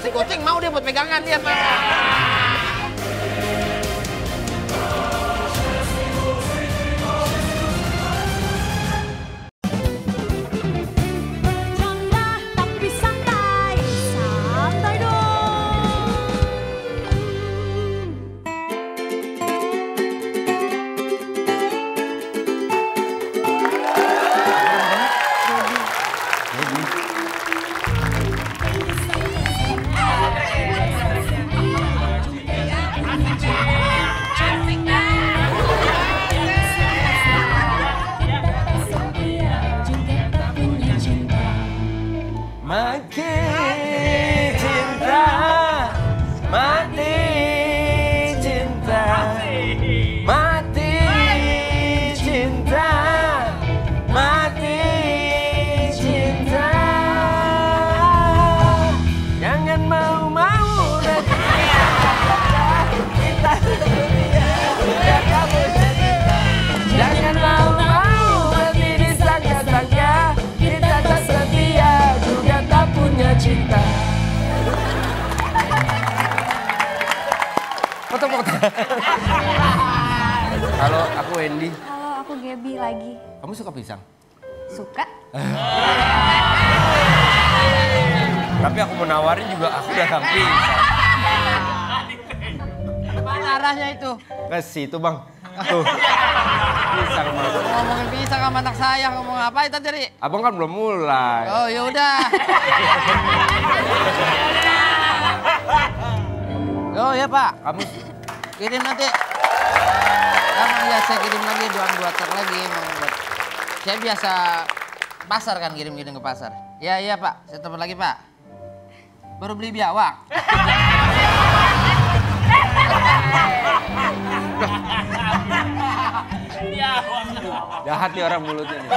Si kucing mau dia buat pegangan dia mah. Bercanda tapi santai, santai dong. Mati cinta, mati cinta, mati cinta, mati cinta. Jangan mau-mau kita setia, biar kamu cerita. Jangan mau-mau nanti disangka-sangka kita tak setia juga tak punya cinta. Foto-foto. Halo, aku Wendy. Halo, aku Gaby lagi. Kamu suka pisang? Suka? Tapi aku mau nawarin juga, aku dagang pisang. Mana arahnya itu? Ke situ bang. Tuh. Pisang bang. Ngomongin pisang sama anak saya, ngomong apa itu tadi? Abang kan belum mulai. Oh yaudah. Oh ya Pak, Kamu kirim nanti. Karena ya saya kirim lagi 2 truk lagi. Saya biasa pasar kan kirim-kirim ke pasar. Ya iya Pak, saya telepon lagi Pak. Baru beli biawak. jahat nih orang mulutnya nih.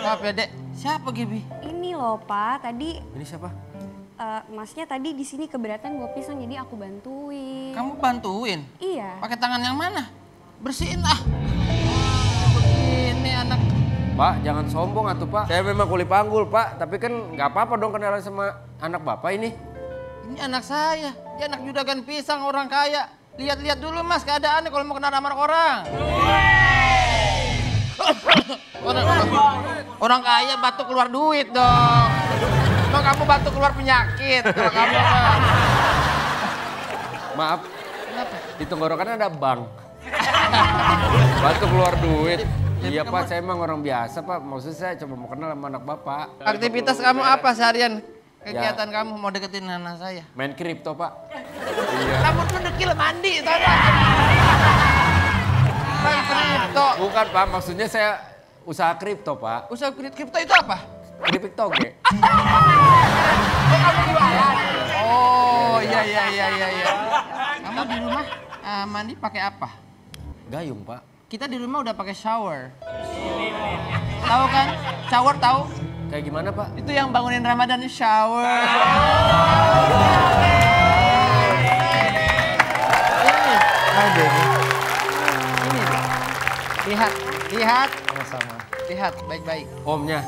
Maaf ya Dek, siapa Gibi? Ini loh Pak, tadi Ini siapa? masnya tadi di sini keberatan bawa pisang jadi aku bantuin. Kamu bantuin? Iya. Pakai tangan yang mana? Bersihin ah. Ini anak. Pak, jangan sombong atuh Pak. Saya memang kuli panggul Pak, tapi kan nggak apa-apa dong kenalan sama anak Bapak ini. Ini anak saya. Dia anak juragan pisang orang kaya. Lihat-lihat dulu Mas keadaannya kalau mau kenal sama orang. Orang kaya batuk keluar duit dong. Emang kamu batuk keluar penyakit kalau kamu mah. Maaf, Kenapa? di tenggorokan ada bank. Batuk keluar duit. Ya, Iya kamu- Pak, saya emang orang biasa Pak. Maksud saya cuma mau kenal sama anak Bapak. Aktivitas kamu apa seharian? Kegiatan kamu mau deketin anak saya? Main kripto Pak. Iya. Kamu tuh dekil mandi, tadi. Main kripto. Bukan Pak, maksudnya saya usaha kripto Pak. Usaha kripto itu apa? Kripik toge. Oh iya. Kamu di rumah mandi pakai apa? Gayung Pak. Kita di rumah udah pakai shower. Tahu kan? Shower tahu? Kayak gimana Pak? Itu yang bangunin Ramadan shower. Ini. Ada nih. Ini. Lihat. Sama-sama. Lihat baik-baik. Omnya.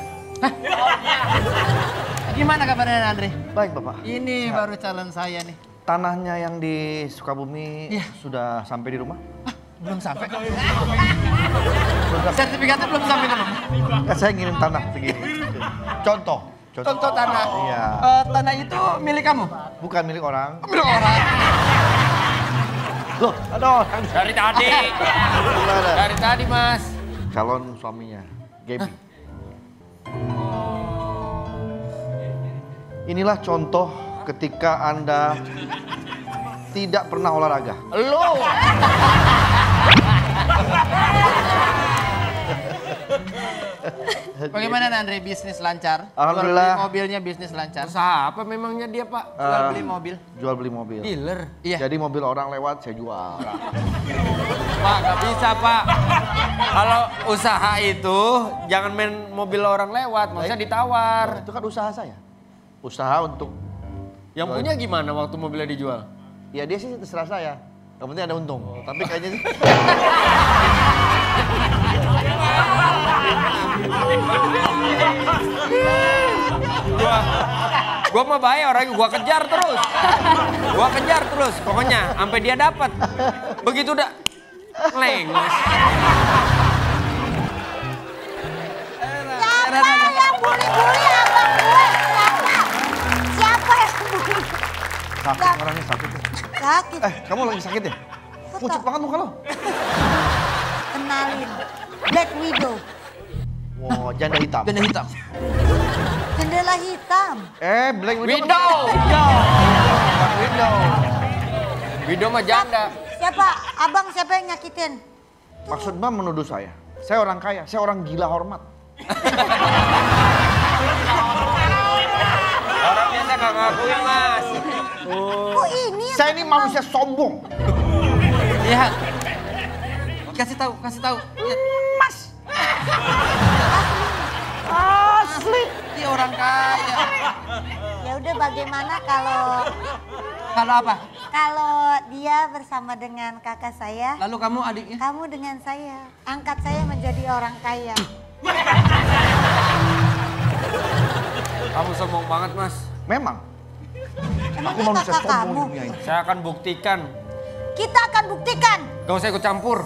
Gimana kabarnya Andre? Baik Bapak, Ini baru calon saya nih. tanahnya yang di Sukabumi Iya. sudah sampai di rumah? Belum sampai. Sertifikatnya belum sampai ke rumah. Kan saya ngirim tanah begini. Contoh. Contoh tanah. Iya. Tanah itu milik kamu? Bukan milik orang. Milik orang. Loh, ada orang. Dari tadi. Gimana? Dari tadi Mas. Calon suaminya, Gaby. Inilah contoh ketika Anda tidak pernah olahraga. Lu. Bagaimana Andre bisnis lancar? Alhamdulillah. Jual beli mobilnya bisnis lancar. Usaha apa memangnya dia Pak? Jual beli mobil. Jual beli mobil. Dealer. Iya. Jadi mobil orang lewat saya jual. Pak, nggak bisa Pak. Kalau usaha itu jangan main mobil orang lewat, maksudnya ditawar. Itu kan usaha saya. Usaha untuk Yang punya gimana waktu mobilnya dijual? ya dia sih terserah saya. Yang penting ada untung. Tapi kayaknya sih Gua mah bahaya orangnya, gua kejar terus. Gua kejar terus, pokoknya sampai dia dapat. Begitu udah lengos. Siapa yang bully-bully abang gue? Siapa yang bully? Sakit orangnya sakit. Sakit. Kamu lagi sakit ya? Pucet banget muka lo. Kenalin. Black Widow. Wow, janda hitam. Janda hitam. Jendela hitam. Black Widow. Widow. Black Widow. Widow mah janda. Siapa? Abang siapa yang nyakitin? Maksud Mbak menuduh saya. Saya orang kaya, saya orang gila hormat. Orang biasa gak ngakuin, Mas. Oh ini yang Saya ini manusia sombong. Iya. Kasih tahu. Ya. Mas. Asli. Dia orang kaya. Ya udah bagaimana kalau Apa? kalau dia bersama dengan kakak saya, Lalu kamu adiknya? kamu dengan saya. Angkat saya menjadi orang kaya. Kamu sombong banget, Mas. Memang. Emang Aku dia manusia kakak sombong kamu? di dunia ini. Saya akan buktikan. Kita akan buktikan. Gak usah ikut campur.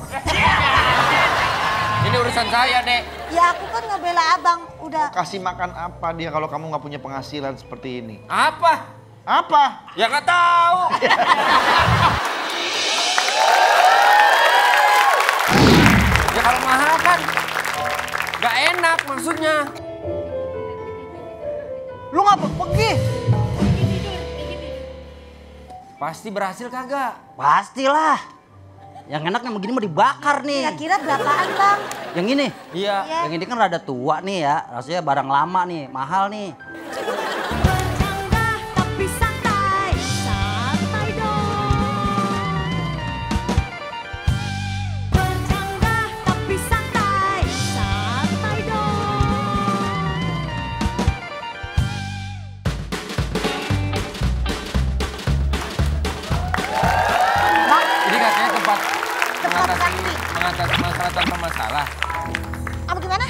Ini urusan saya, Dek. Ya aku kan ngebela abang udah. Kasih makan apa dia kalau kamu nggak punya penghasilan seperti ini? Apa? Apa? Ya nggak tahu. Ya kalau mahal kan nggak enak maksudnya. Lu ngapa pergi? Pasti berhasil kagak? Pastilah. Yang enak yang begini mau dibakar nih. Kira-kira berapaan bang? Yang ini? Iya. Iya. Yang ini kan rada tua nih ya. Rasanya barang lama nih, mahal nih. Bercanda tapi santai, santai dong. Bercanda tapi santai, santai dong. Ini katanya tempat Tempat mengatasi masalah tanpa masalah. Apa gimana?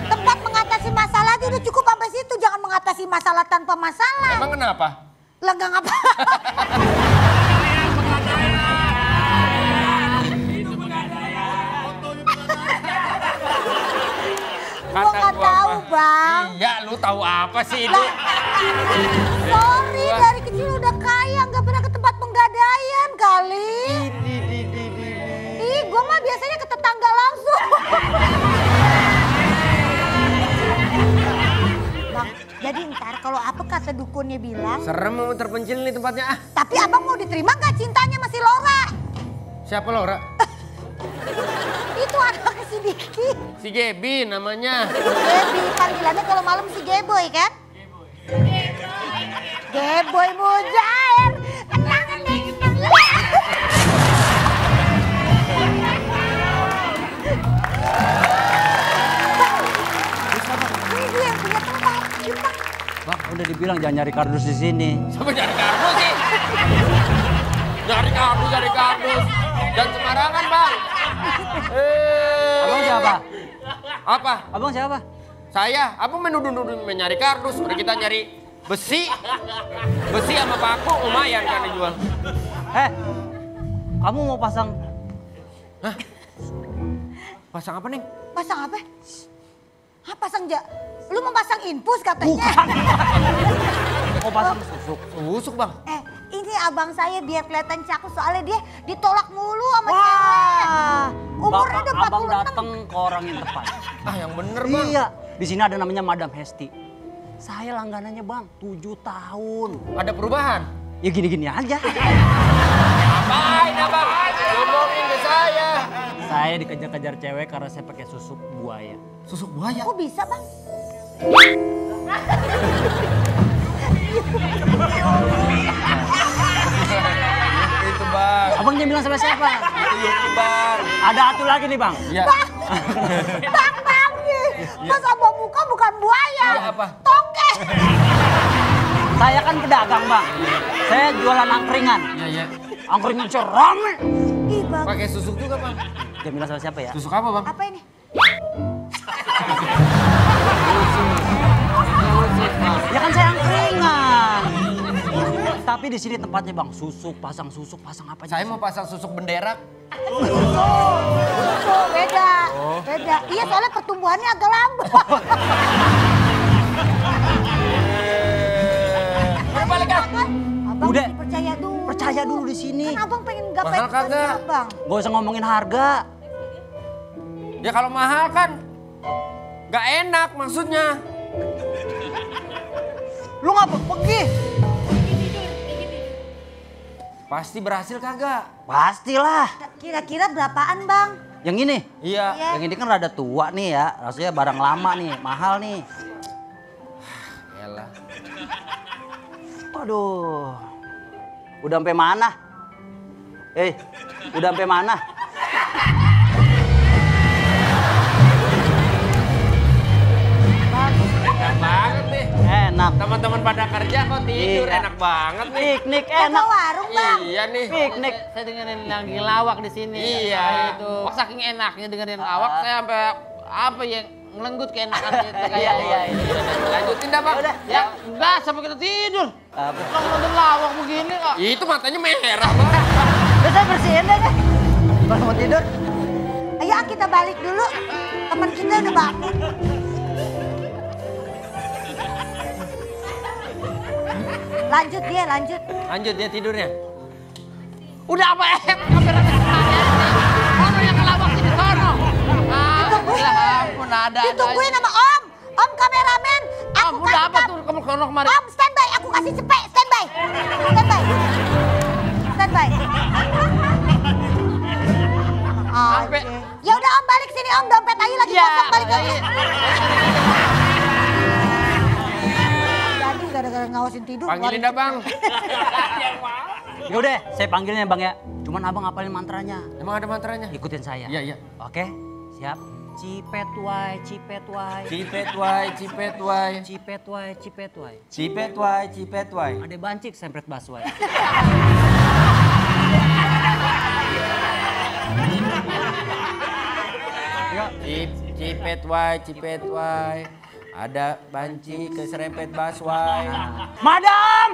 Tempat mengatasi masalah aja udah cukup sampai situ. Jangan mengatasi masalah tanpa masalah. Emang kenapa? Lah nggak ngapa? Gua nggak tahu bang. Iya, lu tahu apa sih itu? Sorry dari kecil udah kaya nggak pernah ke tempat penggadaian kali. Ih, gua mah biasanya ke tetangga langsung. Bang, jadi ntar kalau apa kata dukunnya bilang, Serem mau terpencil nih tempatnya ah. tapi abang mau diterima nggak cintanya masih Laura? Siapa Laura? Itu anaknya si Diki. Si Gebi namanya. Gebi, panggilannya kalau malam si Geboy kan? Geboy Mujair. Tenang nih. Ini dia yang punya tempat. Kita. Bang, udah dibilang jangan nyari kardus di sini. Siapa nyari kardus sih? Nyari kardus. Dan sembarangan, Bang. Abang siapa? Apa? Abang siapa? Saya, abang menuduh-nuduh nyari kardus. Udah kita nyari besi. Besi sama paku lumayan kan dijual. Kamu mau pasang? Hah? Pasang apa, Neng? Pasang apa? Hah, pasang lu mau pasang infus katanya? Mau pasang susuk? Busuk, Bang. Ini abang saya biar kelihatan cakep soalnya dia ditolak mulu sama cewek. Umurnya udah 46. Abang datang ke orang yang tepat. Ah, yang bener, Bang. Iya, di sini ada namanya Madam Hesti. Saya langganannya bang, 7 tahun. Ada perubahan? Ya gini-gini aja. Apain, Abang? Ngomongin ke saya. Saya dikejar-kejar cewek karena saya pakai susuk buaya. Susuk buaya? Kok bisa bang? Itu, Bang. Abang jangan bilang sama siapa? Itu Yuki, Bang. Ada atu lagi nih bang. Iya. Bang nih, pas abang muka bukan buaya. Iya, apa? Toke. Saya kan pedagang bang. Saya jualan angkringan. Iya. Angkringan saya rame. Ih bang, Pakai susuk juga, Bang. Jangan bilang sama siapa ya? Susuk apa, Bang? apa ini? Ya kan saya angkringan. Tapi di sini tempatnya bang, susuk, pasang apa aja. Saya mau pasang susuk bendera. Susu, beda. Beda. Iya soalnya pertumbuhannya agak lambat. Udah balik kan? Abang Udah. mesti percaya dulu. Percaya dulu di sini. Kan abang pengen gapai Mahal kagak? cita-cita abang. Gak usah ngomongin harga. Ya kalau mahal kan gak enak maksudnya. Lu ngapa pergi? Pasti berhasil kagak? Pastilah. Kira-kira berapaan bang? Yang ini? Iya. Iya. Yang ini kan rada tua nih ya. Rasanya barang lama nih, mahal nih. Yalah. Waduh. Udah sampai mana? Udah sampai mana? Enak banget nih. Enak. Teman-teman pada kerja kok tidur, Iya. enak banget nih. Piknik Mau enak. ke warung bang? Iya nih. Piknik. Saya dengerin lagi lawak di sini. Iya. Itu saking enaknya dengerin lawak, saya sampai apa ya ngelenggut keenakan itu kayak. Iya. Lanjutin dah bang. Ya enggak sampai kita tidur. Apa? Kalau nonton lawak begini kok. Itu matanya merah bang. Udah saya bersihin deh. Kalau mau tidur. Ayo kita balik dulu. Teman kita udah bangun. Lanjut dia, lanjut. Lanjut dia tidurnya. Udah apa kamera kesannya sih? Ono yang ngelawak di sono. Ya ampun ada. Ditungguin sama Om. Om kameramen. Aku Udah apa kasih tuh kamu sono kemarin? Om standby, aku kasih cepet. Standby. Standby. Standby. Sampai. Ya udah Om balik sini Om, dompet aja lagi kosong balik lagi. Jadi gara-gara ngawasin tidur. Panggilin dah bang. Ya udah, saya panggilnya bang ya. Cuman abang hafalin mantranya. Emang ada mantranya? Ikutin saya. Iya. Oke, siap. Cipet wai, cipet wai. Cipet wai, cipet wai. Cipet wai, cipet wai. Cipet wai, cipet wai. Ada bancik sempret baswai. Cipet wai, cipet wai. Ada banci keserempet baswai. Madam!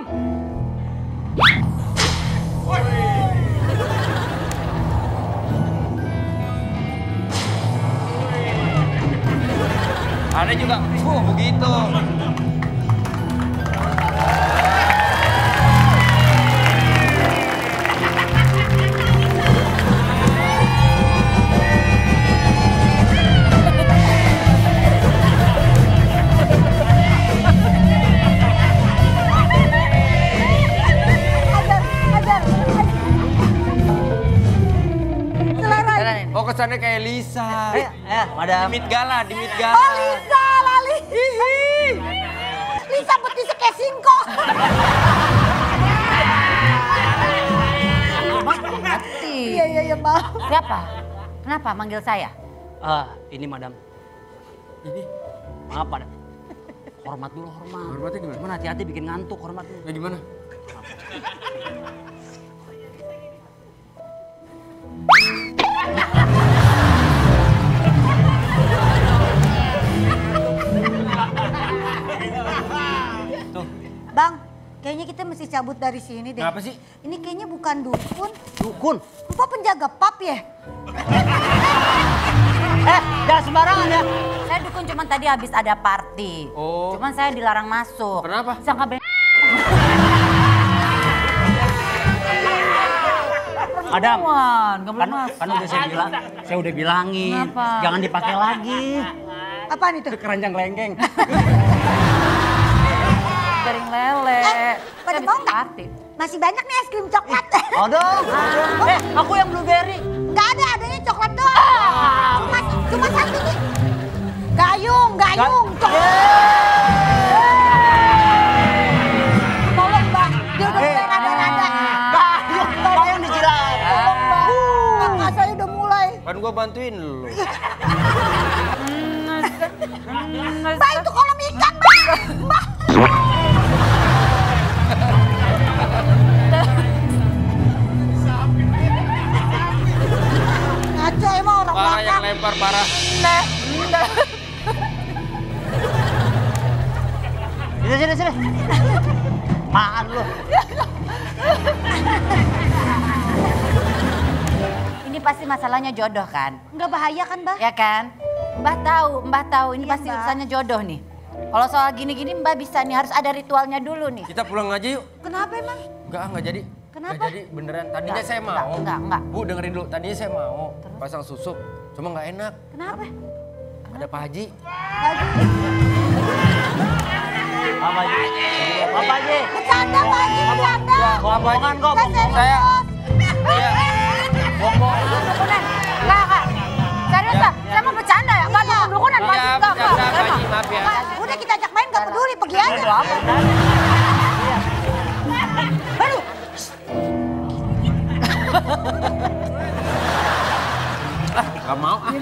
Ada juga, begitu. Oh kesannya kayak Lisa. Madam. Di Met Gala, di Met Gala. Oh Lisa, lali. Lisa betisnya kayak singkong. Iya, maaf. Siapa? Kenapa manggil saya? Ini madam. Ini, Maaf madam. Hormat dulu, hormat. hormatnya gimana? Cuman hati-hati bikin ngantuk, hormat dulu. Ya gimana? Tuh, Bang, kayaknya kita mesti cabut dari sini deh. kenapa sih? Ini kayaknya bukan dukun. Dukun. Apa penjaga pub ya? Jangan sembarangan ya. Saya dukun cuman tadi habis ada party. Oh. Cuman saya dilarang masuk. Kenapa? Sangka Madam. nggak boleh Kan masuk. udah saya udah bilangin. Kenapa? Jangan dipakai lagi. Apaan itu? Keranjang lenggeng. Garing lele. Pada Saya mau habis nggak? party. Masih banyak nih es krim coklat. Aduh. Aku yang blueberry. Nggak ada, adanya coklat doang. Cuma satu nih. Gayung. Tolong bang, dia udah mulai rada-rada. Gayung dijilat. Kakak saya udah mulai. Kan gua bantuin lu. Mbak itu kolam ikan, Mbak. Ngaco emang orang Parah yang belakang. lempar parah. Sini. lu. Ini pasti masalahnya jodoh kan? Nggak bahaya kan, Mbak? Ya kan? Mbah tahu ini Iya, pasti Mbak. urusannya jodoh nih. Kalau soal gini-gini Mbak bisa nih, harus ada ritualnya dulu nih. Kita pulang aja yuk. Kenapa emang? Enggak jadi. Kenapa? Enggak jadi, beneran. Tadinya Enggak, saya mau. enggak. Bu, dengerin dulu. Tadinya saya mau pasang susuk. Cuma nggak enak. Kenapa? Ada Pak Haji. Apa aja? Apa aja? Bercanda, Pak Haji, bercanda. Bohongan kok, Nggak bohongan. Saya Dukunan. Enggak. Serius Pak, saya mau bercanda ya? Enggak mau dukunan, Pak. Iya, Enggak. bercanda Pak Haji, maaf ya. Udah kita ajak main, nggak peduli, pergi aja. Aduh, Gak mau ah.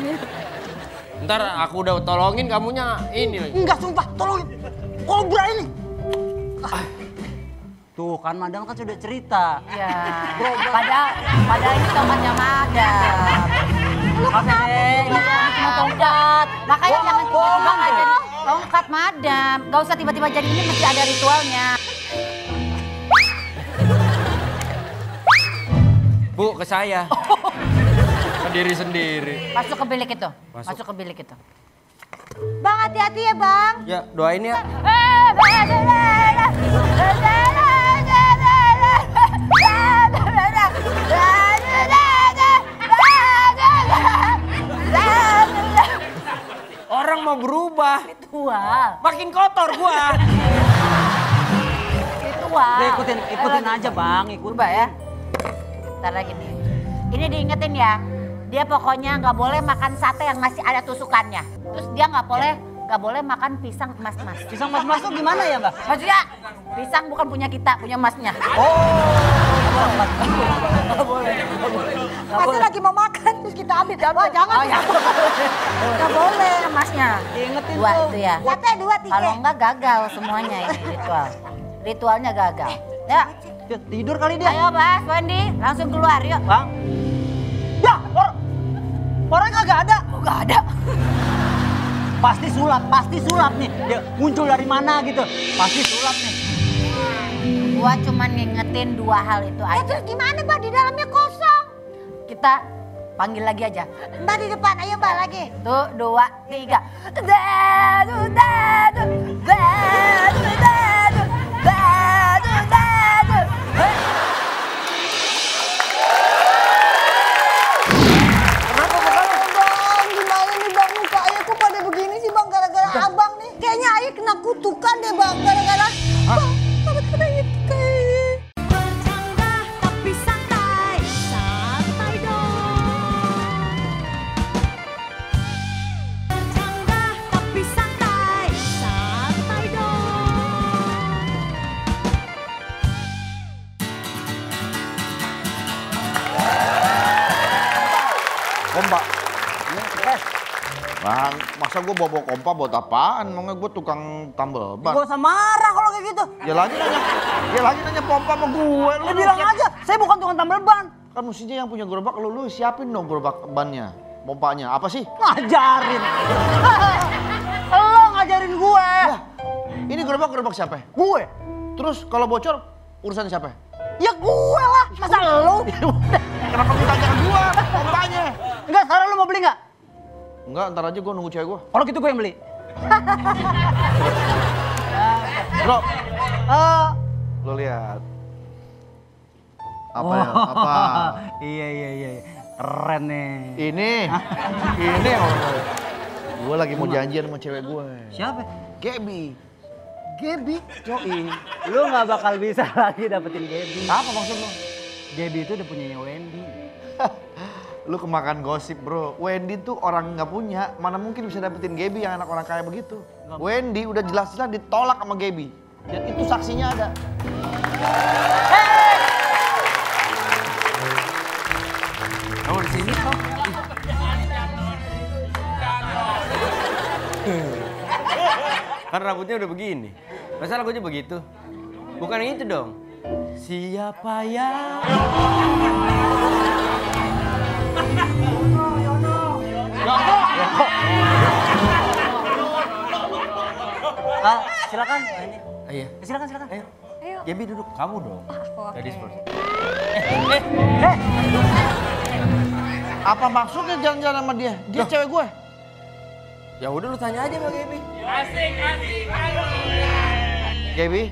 Ntar aku udah tolongin kamunya ini lagi. Enggak, sumpah, tolong. Kobra ini. Tuh kan Madam kan sudah cerita. Iya. Padahal ini tongkatnya Madam. Apa nih? Cuma tongkat. Makanya jangan tiba-tiba nggak jadi tongkat Madam. Gak usah tiba-tiba jadi ini, mesti ada ritualnya. Bu, ke saya. Ke diri sendiri. Masuk ke bilik itu. Masuk ke bilik itu. Bang hati-hati ya, Bang. Ya, doain ya. Orang mau berubah. Ritual. Makin kotor gua. Ritual. Udah ikutin aja Bang, Berubah ya. Ntar lagi nih. Ini diingetin ya. Dia pokoknya nggak boleh makan sate yang masih ada tusukannya. Terus dia nggak boleh makan pisang emas-emas. Pisang mas-mas tuh gimana ya Mbak? Maksudnya pisang bukan punya kita, punya masnya. Pasti lagi mau makan, terus kita ambil. Wah, jangan. Oh ya. Nggak boleh emasnya. Diingetin Dua tuh. itu ya. Sate 2, 3. Kalau enggak gagal semuanya ini ritual. Ritualnya gagal. Ya, Dia tidur kali dia. ayo Mas Wendy, langsung keluar yuk. Bang. Ya, orang kagak ada. Oh, nggak ada. Pasti sulap nih. Dia muncul dari mana gitu. Pasti sulap nih. Gua cuman ngingetin dua hal itu Eh, aja. terus gimana, Mbak? Di dalamnya kosong. Kita panggil lagi aja. Mbak di depan, ayo Mbak lagi. Tuh, 2, 3. Dadu, dadu, dadu, dadu, dadu, dadu. Bang, gimana nih Bang? Muka Ayah kok pada begini sih Bang? Gara-gara abang nih. Kayaknya Ayah kena kutukan deh Bang. Gara-gara Bang, gara-gara itu kayaknya. Bercanda tapi santai, santai dong. Bercanda tapi santai, santai dong. Kompa. Bang, masa gue bawa kompa buat apaan? Maunya gue tukang tambel ban. Gak usah marah kalau kayak gitu. Ya lagi nanya pompa sama gue. Ya bilang aja, saya bukan tukang tambal ban. Kan mestinya yang punya gerobak lu siapin dong gerobak bannya. Pompanya, apa sih? Ngajarin. Lo ngajarin gue. Ini gerobak siapa? Gue. Terus kalau bocor, urusan siapa? Ya gue lah. Masa lo? Kenapa minta jangan gua, pompanya? Enggak, sekarang lo mau beli nggak? Enggak, ntar aja gue nunggu cewek gue. Kalau gitu gue yang beli. Bro, Eh, lo lihat. Apa ya? Apa? Iya. Keren nih. Ini yang orang. Gue lagi mau janjian sama cewek gue. Siapa? Gaby. Gaby. Yoi. Lu nggak bakal bisa lagi dapetin Gaby. Apa maksud lo? Gaby itu udah punyanya Wendy. Lu kemakan gosip bro. Wendy tuh orang nggak punya. Mana mungkin bisa dapetin Gaby yang anak orang kaya begitu. Wendy udah jelas-jelas ditolak sama Gaby. Dan itu saksinya ada. Kamu di sini kok. Kan rambutnya udah begini. Masa lagunya begitu? Bukan yang itu dong. Siapa ya? Silakan. Ini. Iya. Silakan. Ayo. Ayo. ayo. Gaby duduk, kamu dong. Aku oke. Ladies first. Apa maksudnya jalan-jalan sama dia? Dia cewek gue. Ya udah lu tanya aja sama Gaby. Gaby,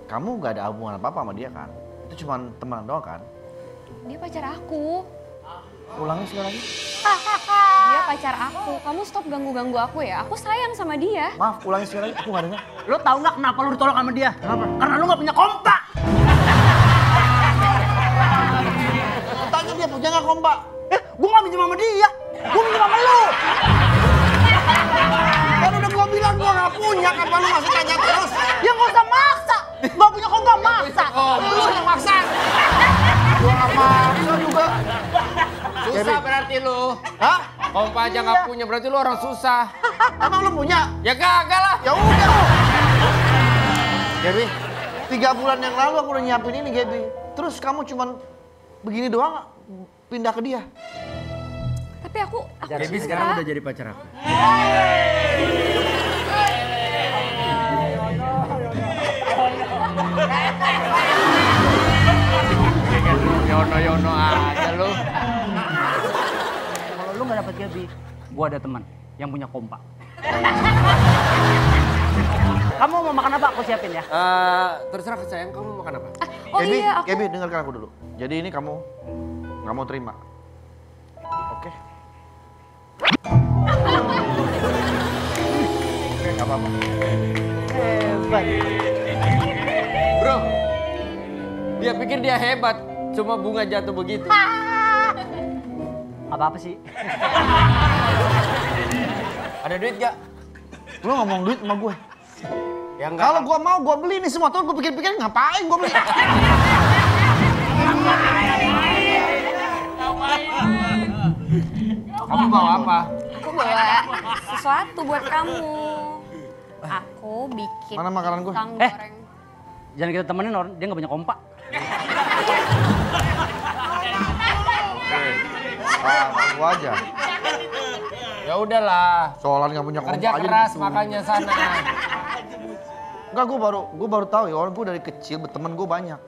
kamu gak ada hubungan apa-apa sama dia kan? Itu cuma teman doang kan? Dia pacar aku. Ulangi sekali lagi. Dia pacar aku. Kamu stop ganggu-ganggu aku ya. Aku sayang sama dia. Maaf, ulangi sekali lagi. Aku gak dengar. Lo tau nggak kenapa lu ditolak sama dia? Kenapa? Karena lu nggak punya kompak. Tanya dia punya gak kompak? Gue nggak minjem sama dia. Gue minjem sama lu. Kan udah gua bilang gua gak punya, kenapa lu masih tanya terus? Ya nggak usah maksa. Nggak punya kompak maksa. Lu yang maksa. Gua gak maksa juga. Susah berarti lu. Hah? Kompa aja nggak punya, berarti lu orang susah. Emang lu punya? Ya kagak lah. Ya udah lu. Gaby, 3 bulan yang lalu aku udah nyiapin ini Gaby. Terus kamu cuman begini doang pindah ke dia? Tapi aku Gaby suka. sekarang udah jadi pacar aku. Yono aja lu. Kalau lu nggak dapet Gaby, gue ada teman yang punya kompak. Kamu mau makan apa? Aku siapin ya. Terserah sayang, kamu mau makan apa? Oh Gaby, iya, aku. Gaby dengarkan aku dulu. Jadi ini kamu nggak mau terima. Oke? Oke, nggak apa-apa. Hebat. Bro, dia pikir dia hebat, cuma bunga jatuh begitu. Apa-apa sih? Ada duit gak? Lu ngomong duit sama gue. Ya enggak. Kalau gua mau, gua beli ini semua. Tuh gua pikir-pikir ngapain gua beli. Kamu bawa apa? Aku bawa sesuatu buat kamu. Aku bikin Mana makanan gue? pisang goreng. Jangan kita temenin orang, dia nggak punya kompak. Gua aja. Ya udahlah. Soalan nggak punya kompak Kerja aja. keras disuruh. makanya sana. Enggak, gua baru tahu ya, orang gua dari kecil berteman gua banyak.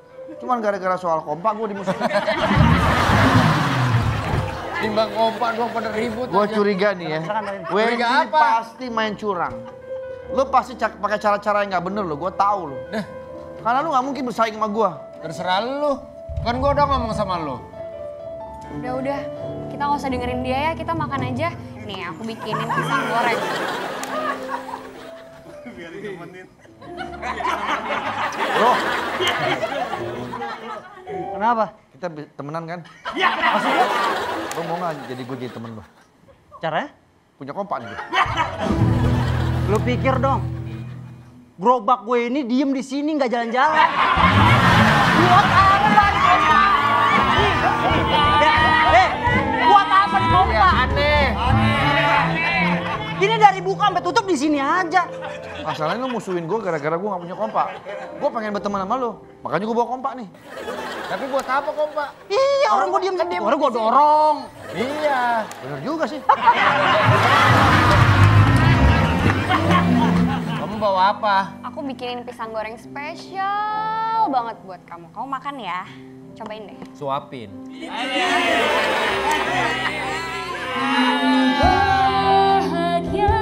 Cuman gara-gara soal kompak gua dimusuhin. Timbang kompak doang pada ribut Gua aja. curiga nih ya. Wendy Curiga apa? pasti main curang. Lu pasti pakai cara-cara yang nggak bener lo, gua tahu lo. Karena lu nggak mungkin bersaing sama gua. Terserah lu. Kan gua udah ngomong sama lu. Udah, kita nggak usah dengerin dia ya, kita makan aja. Nih, aku bikinin pisang goreng. Bro, Kenapa? kita temenan kan? Maksudnya? Lu mau nggak jadi gue jadi temen lu? Caranya? Punya kompak nih. Lu pikir dong, gerobak gue ini diem di sini nggak jalan-jalan. Buat apa di kompak? Buat apa di kompak? Aneh. Ini dari buka sampai tutup di sini aja. Masalahnya lu musuhin gue gara-gara gue nggak punya kompak. Gue pengen berteman sama lu, makanya gue bawa kompak nih. Tapi buat apa kompak? Iya, orang gue diem sendiri. Orang gue dorong. Iya. Bener juga sih. Kamu bawa apa? Aku bikinin pisang goreng spesial banget buat kamu. Kamu makan ya, cobain deh. Suapin. Bahagia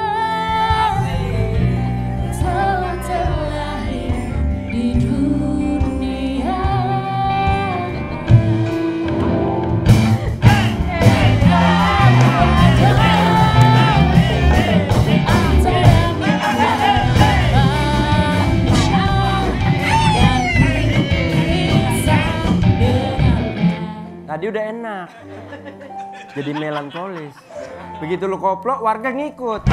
telah terlahir di dunia. Tadi udah enak. Jadi melankolis. Begitu lu koplo, warga ngikut.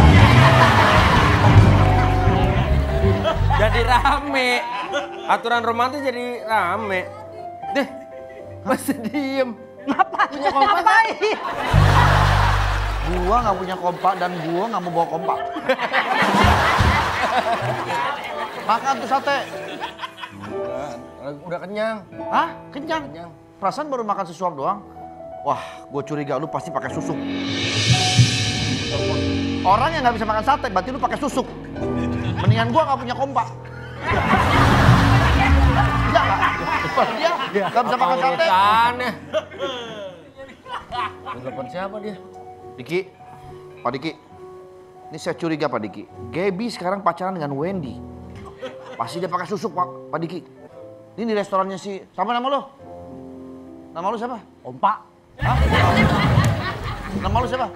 Jadi rame. Aturan romantis jadi rame. Deh, masih diem. Punya kompak ngapain? Gua nggak punya kompak dan gua nggak mau bawa kompak. Makan tuh sate. Udah kenyang. Hah? Kenyang? Kenyang. Perasaan baru makan sesuap doang? Wah, gue curiga lu pasti pakai susuk. Orang yang nggak bisa makan sate, berarti lu pakai susuk. Mendingan gua nggak punya kompak. Gak bisa makan sate. Urusannya. Telepon siapa dia? Diki, Pak Diki. Ini saya curiga Pak Diki. Gaby sekarang pacaran dengan Wendy. Pasti dia pakai susuk Pak Diki. Ini di restorannya si, sama nama lo? Nama lo siapa? Kompa. Hah? Nama lo siapa?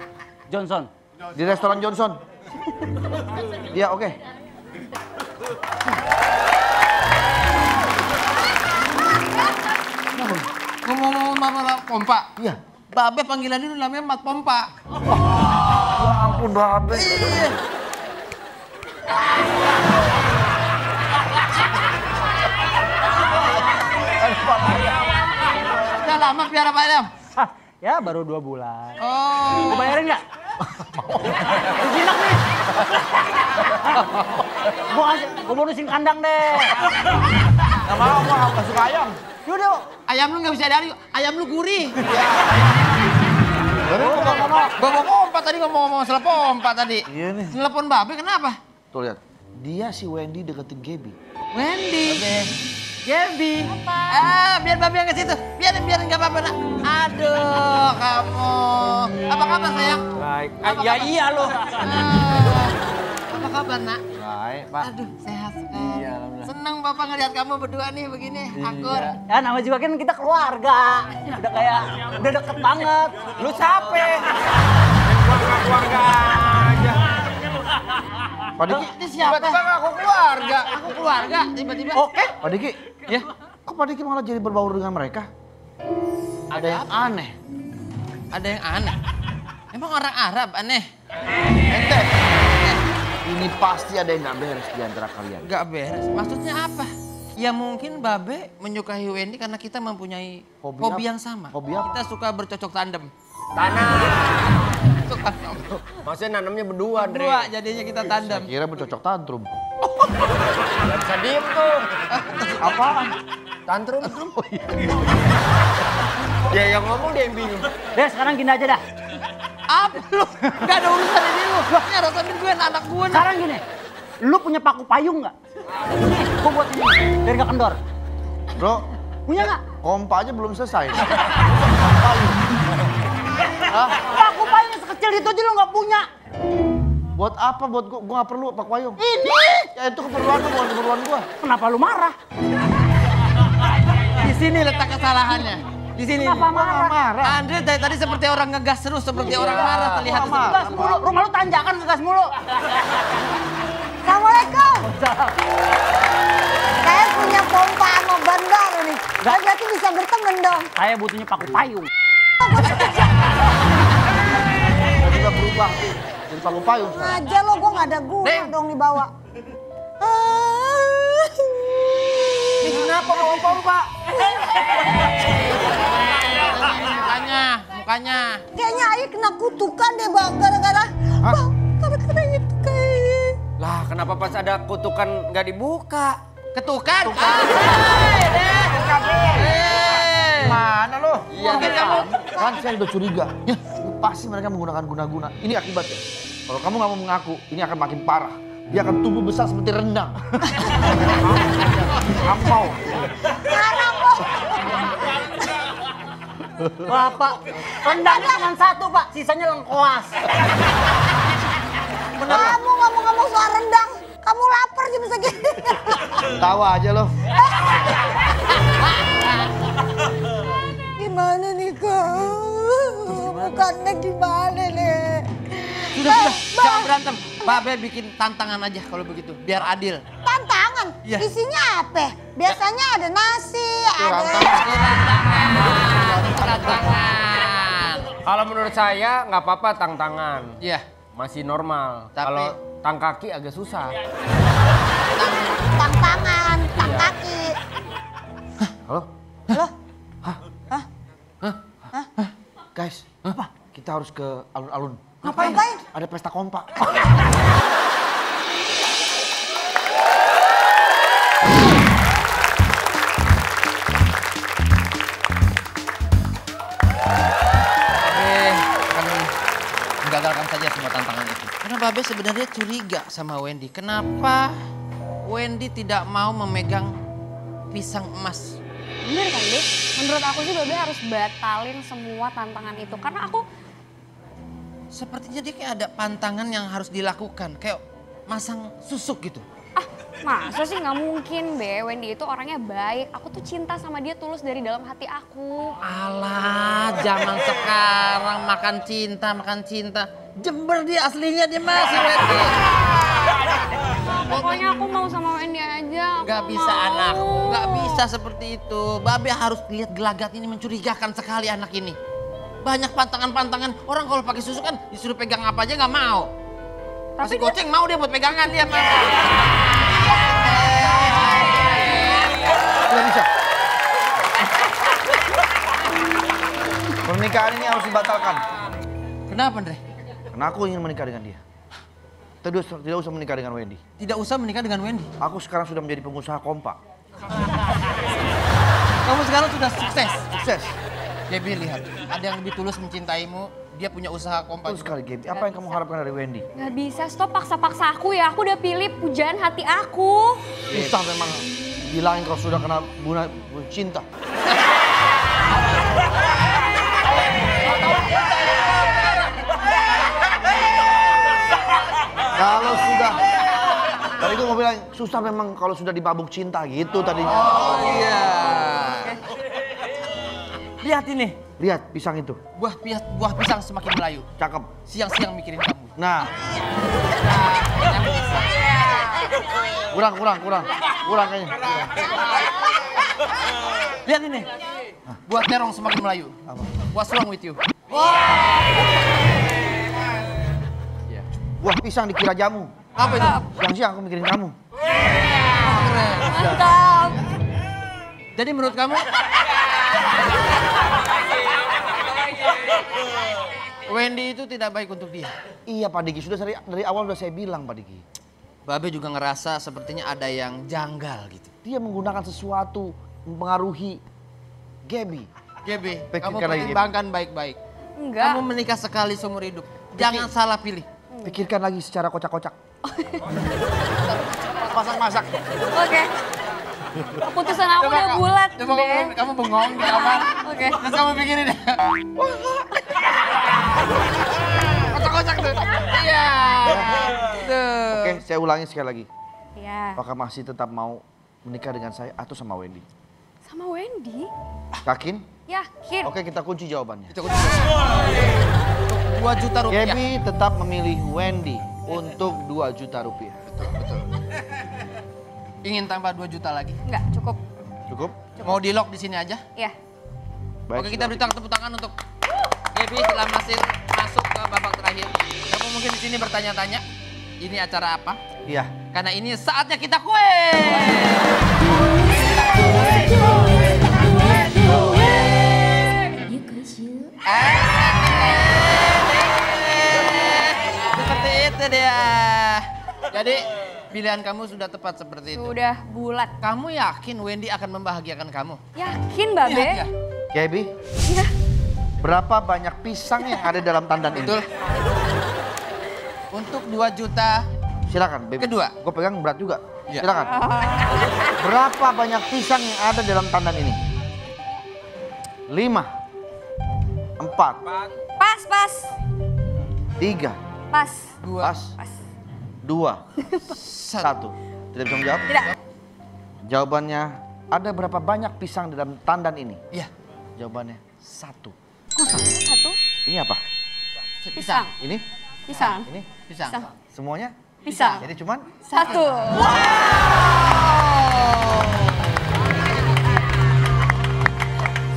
Johnson. Di restoran Johnson. Iya, oke. Ngomong-ngomong Mama Pompa. Iya. Babe panggilan ini namanya Mat Pompa. Ya ampun, Babe. Iya. Udah lama piara Pak Ayam? Hah, ya baru 2 bulan. Oh. Mau bayarin nggak? Jinak nih. Gua bonusin kandang deh. Gak mau, gak suka ayam. Yaudah, Ayam lu nggak bisa dari, ayam lu gurih. Gua mau Pompa tadi, ngomong masalah Pompa tadi. Iya nih. Telepon Babe kenapa? Tuh lihat, dia si Wendy deketin Gaby. Wendy. Gaby. Biar Babe yang ke situ. Biar nggak apa-apa nak. Aduh, kamu. Apa kabar sayang? Baik. Ya iya loh. Apa kabar nak? Baik, Pak. Aduh, sehat sekali. Senang Bapak ngeliat kamu berdua nih begini, akur. ya nama juga kan kita keluarga. Udah deket banget. Lu siapa? Keluarga aja. Pak Diki, Ini siapa? Tiba-tiba aku keluarga. Aku keluarga, tiba-tiba. Oke. Pak Diki. Ya. Kok Pak Diki malah jadi berbaur dengan mereka? Ada yang aneh. Ada yang aneh. Emang orang Arab aneh? Ente, ini pasti ada yang gak beres di antara kalian. Gak beres. Maksudnya apa? Ya mungkin Babe menyukai Wendy karena kita mempunyai Hobi hobi apa? yang sama. Hobi apa? Kita suka bercocok tandem. Tanam. Suka Maksudnya nanamnya berdua, Dre. berdua jadinya kita tandem. Kira bercocok tantrum. Gak bisa diem tuh. Apaan? Tantrum. Ya yang ngomong dia yang bingung. Deh sekarang gini aja dah. Apa lu? Gak ada urusan ini lu. Ini urusan gue, anak gue nih. Sekarang gini. Lu punya paku payung nggak? Gua buat ini biar gak kendor. Bro, Punya nggak? kompa aja belum selesai. Paku payung sekecil itu aja lu nggak punya. Buat apa? Buat gua gak perlu Pak Payung. Ini. Ya itu keperluan lu, bukan keperluan gua. Kenapa lu marah? Di sini letak kesalahannya. Di sini. Kenapa marah? Andre dari tadi seperti orang ngegas terus, seperti orang marah terlihat. Gua Gas mulu. Rumah lu tanjakan ngegas mulu. Assalamualaikum. Saya punya pompa sama ban baru nih. Saya berarti bisa berteman dong. Saya butuhnya paku payung. Gua juga berubah sih. Jadi Pak Payung sekarang. Aja lo, gue gak ada guna dong dibawa. Ini kenapa mau pompa? Mukanya. Kayaknya Ayah kena kutukan deh bang, gara-gara itu kayaknya. Lah kenapa pas ada kutukan nggak dibuka? Ketukan. Mana lo? Mungkin kamu. Kan saya udah curiga. Ya, pasti mereka menggunakan guna-guna. Ini akibatnya. Kalau kamu nggak mau mengaku, ini akan makin parah. Dia akan tumbuh besar seperti rendang. Kamu mau? Bapak, rendangnya cuma 1 Pak, sisanya lengkoas. Kamu ngomong-ngomong soal rendang, kamu lapar jam segini. Tawa aja lo. Gimana nih kau? Bukannya gimana nih? Sudah, jangan berantem. Babe bikin tantangan aja kalau begitu, biar adil. Tantangan? Iya. Isinya apa? Biasanya ada nasi, ada... Tantangan. Kalau menurut saya nggak apa-apa tantangan. Iya. Masih normal. Tapi- Kalau tang kaki agak susah. Tantangan, tang kaki. Halo? Halo? Guys, apa? Kita harus ke alun-alun. Ngapain? Ada pesta kompak. Gagalkan saja semua tantangan itu. Karena Babe sebenarnya curiga sama Wendy. Kenapa Wendy tidak mau memegang pisang emas Bener kan, Be? Menurut aku sih Babe harus batalin semua tantangan itu. Karena aku Sepertinya dia kayak ada pantangan yang harus dilakukan. Kayak masang susuk gitu. masa sih nggak mungkin, Be. Wendy itu orangnya baik. Aku tuh cinta sama dia tulus dari dalam hati aku. Alah, zaman sekarang makan cinta. Jember dia aslinya dia masih Wendy. Pokoknya aku mau sama Wendy aja. Aku Gak bisa mau. anakku, gak bisa seperti itu. Babe harus lihat gelagat ini mencurigakan sekali anak ini. Banyak pantangan-pantangan. Orang kalau pakai susu kan disuruh pegang apa aja gak mau. Tapi goceng mau dia buat pegangan dia mau. Tidak bisa. Pernikahan ini harus dibatalkan. Kenapa, Andre? Karena aku ingin menikah dengan dia. Tidak usah menikah dengan Wendy. Tidak usah menikah dengan Wendy. Aku sekarang sudah menjadi pengusaha kompak. Kamu sekarang sudah sukses. Sukses. Gaby, lihat, ada yang lebih tulus mencintaimu. Dia punya usaha kompak. Betul sekali, Gaby. Apa yang kamu harapkan dari Wendy? Gak bisa, stop paksa-paksa aku ya. Aku udah pilih pujaan hati aku. Susah memang bilangin kalau sudah kena bunga cinta. Kalau sudah, tadi gue mau bilang susah memang kalau sudah dibabuk cinta gitu tadinya. Oh iya. Lihat ini, Lihat pisang itu, buah pisang semakin melayu. cakep. Siang-siang mikirin kamu. Nah, Yang bisa. kurang kayaknya. Lihat ini, buah terong semakin melayu. Apa? What's wrong with you? Buah pisang dikira jamu. Apa itu? Siang-siang aku mikirin kamu. Keren. Mantap. Jadi menurut kamu, Wendy itu tidak baik untuk dia? Iya Pak Diki, sudah dari awal sudah saya bilang Pak Diki. Babe juga ngerasa sepertinya ada yang janggal gitu. Dia menggunakan sesuatu mempengaruhi Gaby. Gaby, kamu Pikirkan lagi, Gaby. pertimbangkan baik-baik. Enggak. Kamu menikah sekali seumur hidup. Jangan salah pilih. Pikirkan lagi secara kocak-kocak. Masak-masak. Oke. Keputusan aku udah bulat, Coba Be. kamu bengong di kamar. Oke. Terus kamu pikirin ya. Kocak-kocak tuh. Iya. Tuh. Oke, saya ulangi sekali lagi. Iya. Apakah masih tetap mau menikah dengan saya atau sama Wendy? Sama Wendy? Yakin? Yakin. Oke, kita kunci jawabannya. Itu kunci. 2 juta rupiah. Gaby tetap memilih Wendy untuk 2 juta rupiah. Betul. Ingin tambah 2 juta lagi? Enggak, cukup. Cukup? Mau di lock di sini aja? Iya. Baik. Oke, kita beri tepuk tangan untuk Gaby setelah masuk ke babak terakhir. Kamu mungkin di sini bertanya-tanya, ini acara apa? Iya. Karena ini saatnya kita kue. Seperti itu dia. Jadi pilihan kamu sudah tepat seperti itu. Sudah bulat. Kamu yakin Wendy akan membahagiakan kamu? Yakin, Babe? Iya. Gaby, Iya. berapa banyak pisang yang ada dalam tandan ini? Betul. Untuk 2 juta. Silakan, Baby. Kedua. Gue pegang berat juga. Iya. Silakan. Berapa banyak pisang yang ada dalam tandan ini? 5, 4, Pas. 3, Pas. 2. pas, 2, 1. Tidak bisa menjawab? Tidak. Jawabannya, ada berapa banyak pisang dalam tandan ini? Iya. Jawabannya 1. Satu. Ini apa? Pisang. Ini? Pisang. Ini? Pisang. Pisang. Semuanya? Pisang. Jadi cuman? Satu.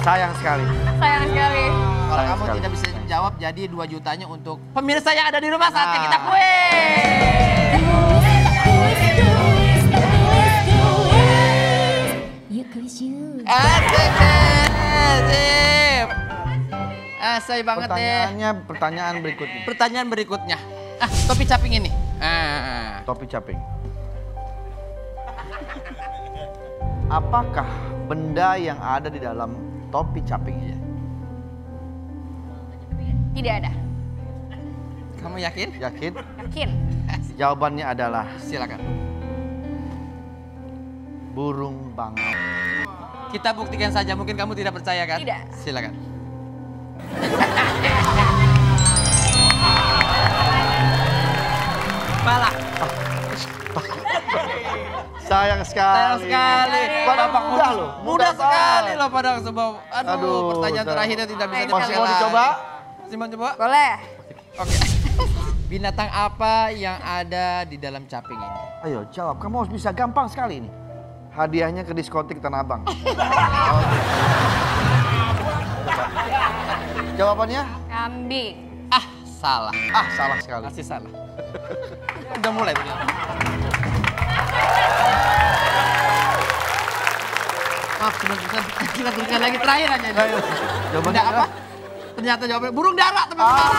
Sayang sekali. Sayang sekali. Kalau Sayang kamu sekali. tidak bisa menjawab, jadi 2 jutanya untuk pemirsa yang ada di rumah saatnya kita kue. Asik deh, asik. Asik banget deh. Pertanyaan berikutnya. Pertanyaan berikutnya. Topi caping ini. Topi caping. Apakah benda yang ada di dalam topi caping ini? Tidak ada. Kamu yakin? Yakin? Yakin. Jawabannya adalah Silakan. burung bangau. Kita buktikan saja, mungkin kamu tidak percaya kan? Tidak. Silakan. Pala. Sayang sekali. Sayang sekali. Padahal mudah loh. Mudah banget. sekali loh padahal sebuah. Aduh, pertanyaan Ustaz. terakhirnya tidak bisa Masih mau dicoba? Simon coba. Boleh. Oke. Binatang apa yang ada di dalam caping ini? Ayo jawab, kamu harus bisa, gampang sekali ini. Hadiahnya ke diskotik Tanah Abang. Jawabannya? Kambing. Ah, salah. Ah, salah sekali. Masih salah. Udah mulai. Maaf, kita berikan lagi terakhir aja. Ayo. Jawabannya Benda apa? Ternyata jawabannya burung dara, teman-teman.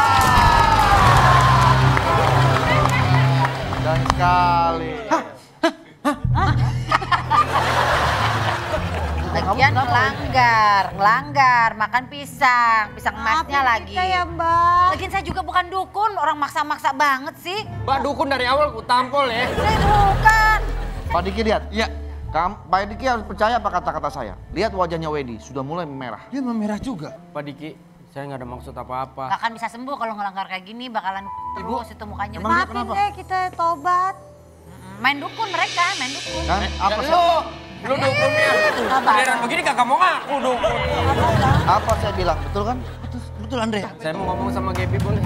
Dan sekali. Lagian ngelanggar, makan pisang emasnya lagi. Kita ya Mbak. Lagian saya juga bukan dukun, orang maksa-maksa banget sih. Mbak dukun dari awal ku tampol ya. Saya bukan. Pak Diki lihat. Iya. Pak Diki harus percaya apa kata-kata saya. Lihat wajahnya Wendy, sudah mulai merah. Dia memerah juga. Pak Diki, saya nggak ada maksud apa-apa. Gak akan bisa sembuh kalau ngelanggar kayak gini, bakalan terus itu mukanya. Emang dia Maafin kenapa? deh kita tobat. Main dukun mereka, main dukun. Kan? Apa Ya, saya, lu dukunnya. Beneran begini kagak mau ngaku dukun. apa saya bilang? Betul kan? Betul Andre. Saya mau ngomong sama Gaby boleh?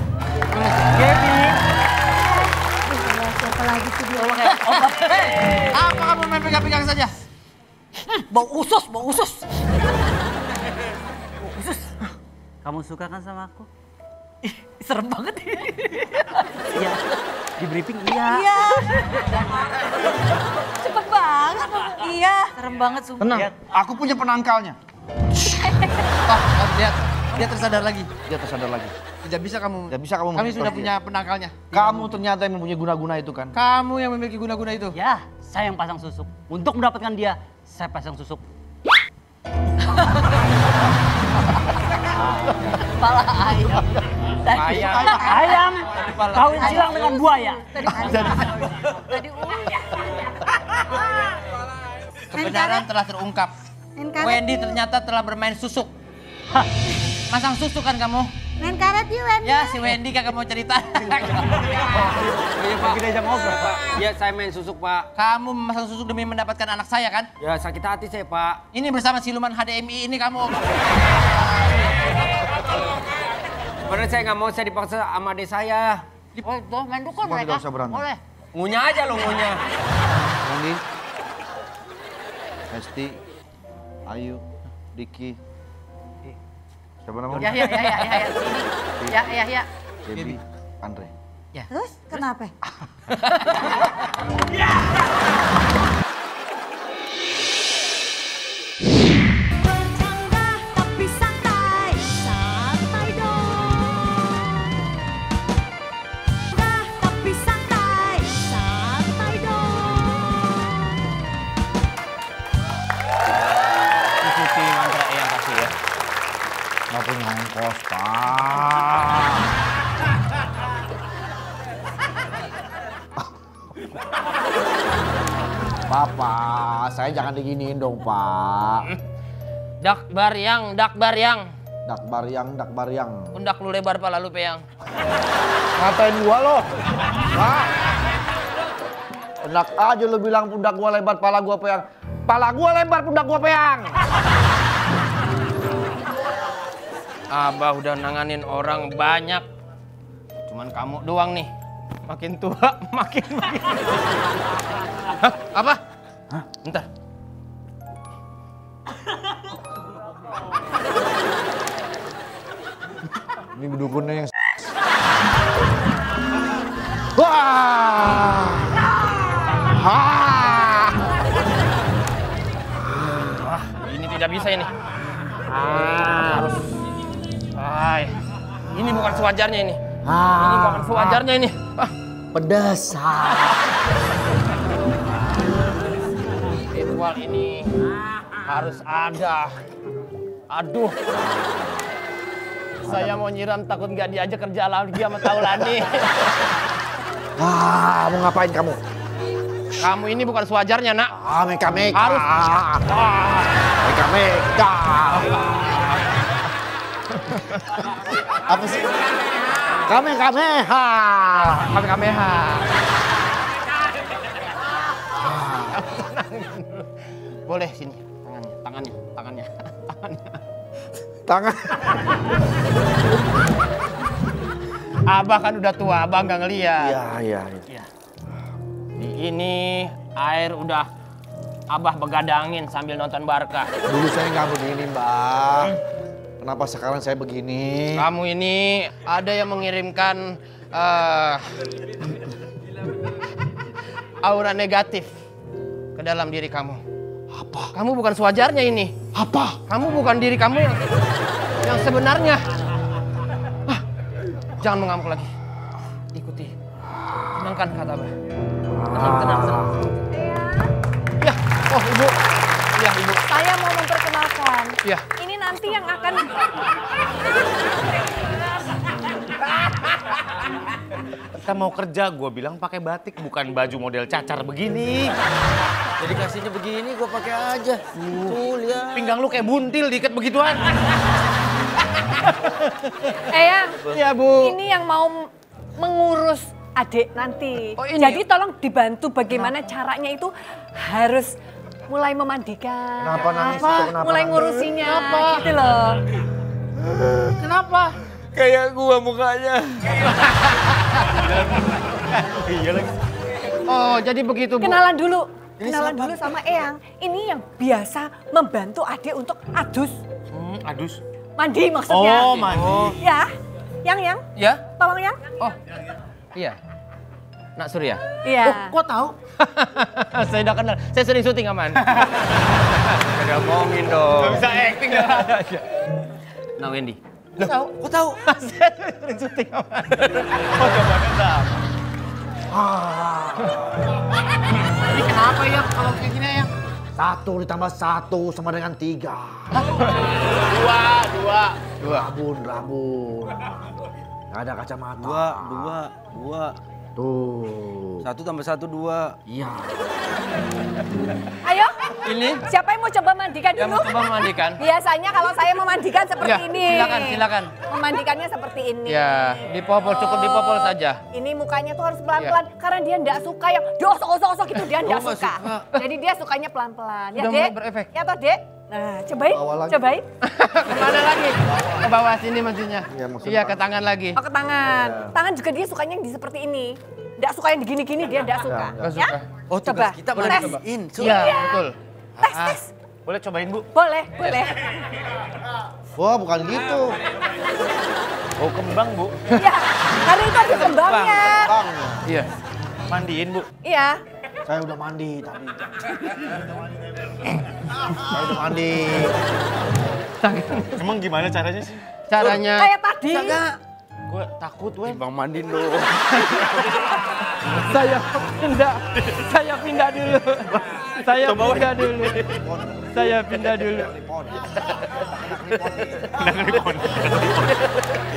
Siapa lagi sih dia? Apa kamu main pegang-pegang saja? Bau usus, bau usus. Kamu suka kan sama aku? Serem banget. Iya. Di briefing iya. Iya. Cepet banget. Iya. Serem banget sumpah. Tenang, aku punya penangkalnya. Oh, lihat. Dia tersadar lagi. Dia tersadar lagi. Tidak bisa kamu. Tidak bisa kamu Kami memfitnah sudah dia. punya penangkalnya. Kamu ternyata yang mempunyai guna-guna itu kan? Kamu yang memiliki guna-guna itu. Ya, saya yang pasang susuk. Untuk mendapatkan dia, saya pasang susuk. Kepala ayam. Ayam. Ayam kawin silang dengan buaya. Tadi Kebenaran telah terungkap. Main karet. Wendy ternyata telah bermain susuk. Masang susuk kan kamu? Main karet yuk Wendy. Ya si Wendy kagak mau cerita. Iya Pak. Kita aja ngobrol Pak. Iya saya main susuk Pak. Kamu memasang susuk demi mendapatkan anak saya kan? Ya sakit hati saya Pak. Ini bersama siluman HDMI ini kamu. Padahal saya nggak mau, saya dipaksa sama adik saya. Oh, tuh main dukun Semua mereka. tidak usah berantem. Boleh. Ngunyah aja lo ngunyah. Wendy, Hesti, Ayu, Diki. Siapa namanya? Ya. Sini. Ya. Gaby, Andre. Terus kenapa? Bercanda tapi santai, santai dong. Bercanda tapi santai, santai dong. Ikuti mantra yang kasih ya. Nggak punya ongkos, Pak. Papa, saya jangan diginiin dong, Pak. Dak baryang. Dak baryang. Pundak lu lebar pala lu peyang. Ngatain gua lo? Hah? Enak aja lo bilang pundak gua lebar, pala gua peyang. Pala gua lebar, pundak gua peyang. Abah udah nanganin orang banyak. Cuman kamu doang nih. Makin tua, makin. Hah? Apa? Hah? Bentar. Ini dukunnya yang wah. Ini tidak bisa ini. Harus. Ini bukan sewajarnya ini. Ini bukan sewajarnya ini. Pedas. Ritual ini harus ada. Aduh. Saya mau nyiram takut nggak diajak kerja lagi sama Taulani. Mau ngapain kamu? Kamu ini bukan sewajarnya, Nak. Meka-meka. Harus. Meka-meka. Mega. Apa sih? Kamehameha. Kamehameha. Boleh sini tangannya. Tangan. Abah kan udah tua, abah nggak ngeliat. Iya. Ini air udah abah begadangin sambil nonton Barca. Dulu saya nggak begini, Mbak. Kenapa sekarang saya begini? Kamu ini ada yang mengirimkan aura negatif ke dalam diri kamu. Apa? Kamu bukan sewajarnya ini. Apa? Kamu bukan diri kamu yang sebenarnya. Jangan mengamuk lagi. Ikuti. Tenangkan kata Abah. Tenang. Ya, oh Ibu. Ya Ibu. Saya mau memperkenalkan. Ya. Ini nanti yang akan Kita mau kerja, gue bilang pakai batik, bukan baju model cacar begini. Jadi kasihnya begini, gue pakai aja. Tuh lihat. Pinggang lu kayak buntil diikat begituan. Eyang. Ya Bu. Ini yang mau mengurus adik nanti. Oh, ini? Jadi tolong dibantu bagaimana caranya itu harus mulai memandikan. Kenapa nangis itu? Kenapa mulai nangis? ngurusinya gitu loh. Kenapa? Kayak gua mukanya. Iya lagi. Oh, jadi begitu Bu. Kenalan dulu. Kenalan dulu sama Eyang. Ini yang biasa membantu adik untuk adus. Adus. Mandi maksudnya. Oh, mandi. Ya. Yang. Ya? Tolong yang. Oh, iya. Nak Surya? Iya. Kok tahu? Saya udah kenal. Saya sering syuting aman. Udah ngomongin dong. Gak bisa acting dah. Nah Wendy. Kok tahu? Saya sering syuting aman. Oh, coba datang. Ini kenapa ya kalau kayak gini ya? 1 ditambah 1 sama dengan 3. Dua. Rabun. Gak ada kacamata. Dua. Tuh. 1 tambah 1, 2. Iya. Ayo. Ini? Siapa yang mau coba mandikan Yang dulu? mau coba memandikan? Biasanya kalau saya memandikan seperti Ya, ini. silakan. Memandikannya seperti ini. Ya, dipopol, cukup dipopol saja. Ini mukanya tuh harus pelan-pelan karena dia enggak suka yang osok gitu dia enggak nggak suka. suka. Jadi dia sukanya pelan-pelan. Ya, Udah Dek? mulai berefek. Ya toh, Dek? Nah, cobain. Bawah lagi. Cobain. Kemana lagi? Ke bawah sini maksudnya? Iya, maksudnya Iya, ke tangan lagi. Oh, ke tangan. Tangan juga dia sukanya yang di seperti ini. Enggak suka yang digini-gini dia enggak suka. Nggak Ya? suka. Oh, Coba. tugas kita boleh Tes. dicobain. Iya, betul. Tes. Boleh cobain, Bu? Boleh. Wah, bukan gitu. Oh, kembang, Bu. Ya, karena itu ada kembangnya. Bangnya. Iya. Mandiin, Bu. Iya. Saya udah mandi tadi. Saya udah mandi. Emang gimana caranya sih? Caranya. Kayak tadi. Gue takut, Wen. Bang mandiin dong. Saya pindah dulu. Saya pindah dulu.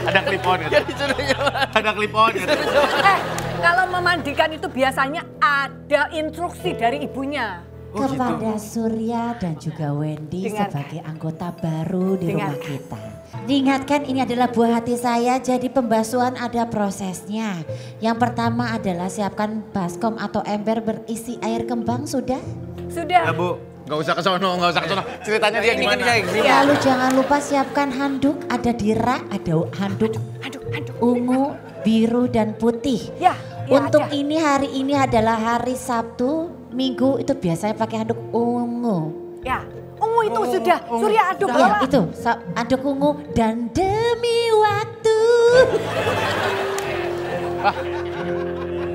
Ada klipon. Ada klipon. Kalau memandikan itu biasanya ada instruksi dari ibunya. Kepada Surya dan juga Wendy Dengarkan. sebagai anggota baru di rumah Dengarkan. kita. Diingatkan ini adalah buah hati saya, jadi pembasuhan ada prosesnya. Yang pertama adalah siapkan baskom atau ember berisi air kembang, sudah? Sudah. Ya, Bu. Gak usah ke sono. Ceritanya dia di mana? Lalu jangan lupa siapkan handuk, ada di rak, ada handuk ungu, biru dan putih. Ya, Untuk ada. ini hari ini adalah hari Sabtu, Minggu itu biasanya pakai handuk ungu. Ya, ungu itu sudah. Surya aduk Ya bola. itu, handuk ungu dan demi waktu.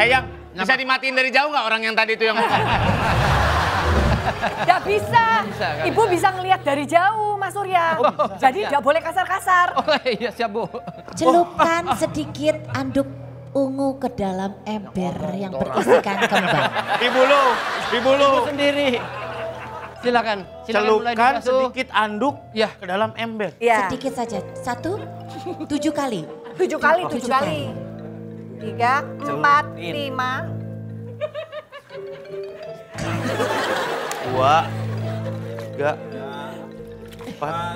Yang bisa dimatiin dari jauh nggak orang yang tadi itu yang... Nggak bisa. Bisa, kan? Ibu bisa ngelihat dari jauh, Mas Surya. Jadi nggak boleh kasar-kasar. Oh iya, siap Bu. Celupkan sedikit handuk ungu ke dalam ember yang berisikan kembang. Ibu lu. Sendiri. Silakan mulai Celupkan dibasuh. sedikit anduk Ya. ke dalam ember. Ya. Sedikit saja, 1, 7 kali. 7 kali, 7 7 kali. 3, 4, 5. 2, 3,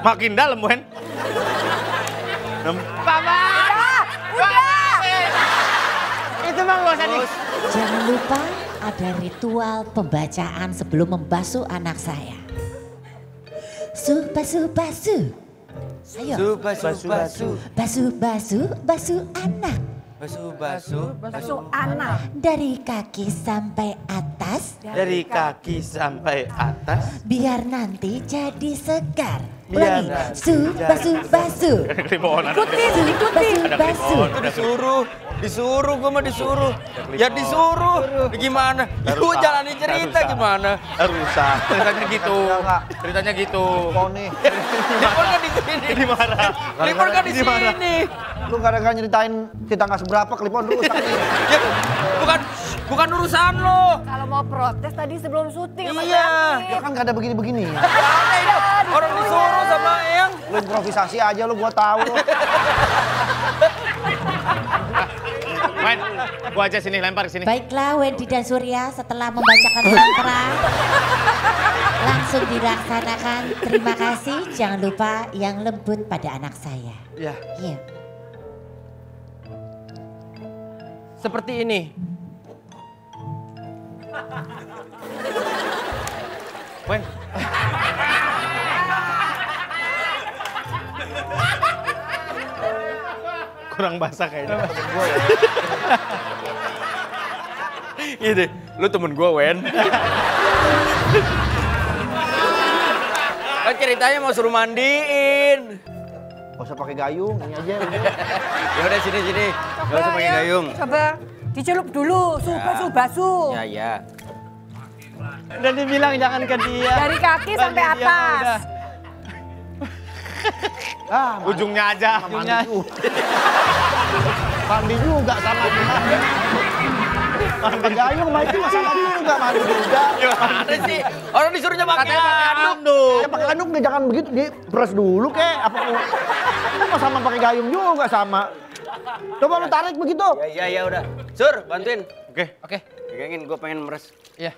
Makin dalam, Wen. Itu mah gak usah di... Jangan lupa ada ritual pembacaan sebelum membasuh anak saya. Basuh, basuh. Ayo. Basuh anak. Basuh Anak. Dari kaki sampai atas, dari kaki sampai atas. biar nanti jadi segar. Biar Ulangi. Basuh. Disuruh, gue mah disuruh. Ya disuruh. Gimana? Gue jalani cerita gimana? Rusak. Ceritanya gitu. Kau nih, Ripon kan di sini. Dimarah. Ripon kan di sini. lu gara-gara nyeritain kita nggak seberapa klipon rusak nih. Ya, bukan urusan lo. Kalau mau protes tadi sebelum syuting sama Iya. Ya kan nggak ada begini-begini. Orang disuruh sama Eyang. Lu improvisasi aja lu, gua tahu lu. Wen, gua aja sini, lempar ke sini. Baiklah Wendy dan Surya setelah membacakan mantra langsung dilaksanakan. Terima kasih. Jangan lupa yang lembut pada anak saya. Ya. Iya. Seperti ini. Wen. Kurang basah kayaknya. Ini, lu temen gue, Wen. Kan ceritanya mau suruh mandiin. Gak usah pakai gayung, ini aja. Ya udah sini. Gak usah pakai gayung. Coba dicelup dulu, basuh. Ya. Udah dibilang jangan ke dia. Dari kaki sampai Dia mah atas. udah. Ujungnya aja. Ujungnya. Mandi juga sama dia. Pakai gayung, mandi masalah juga, mandi juga. Gimana sih? Orang disuruhnya pakai handuk. Ya pakai handuk nih, jangan begitu, diperes dulu kek. Apa lu sama pakai gayung juga sama. Coba lu tarik begitu. Ya udah. Sur, bantuin. Oke. Pegangin, gue pengen meres. Iya.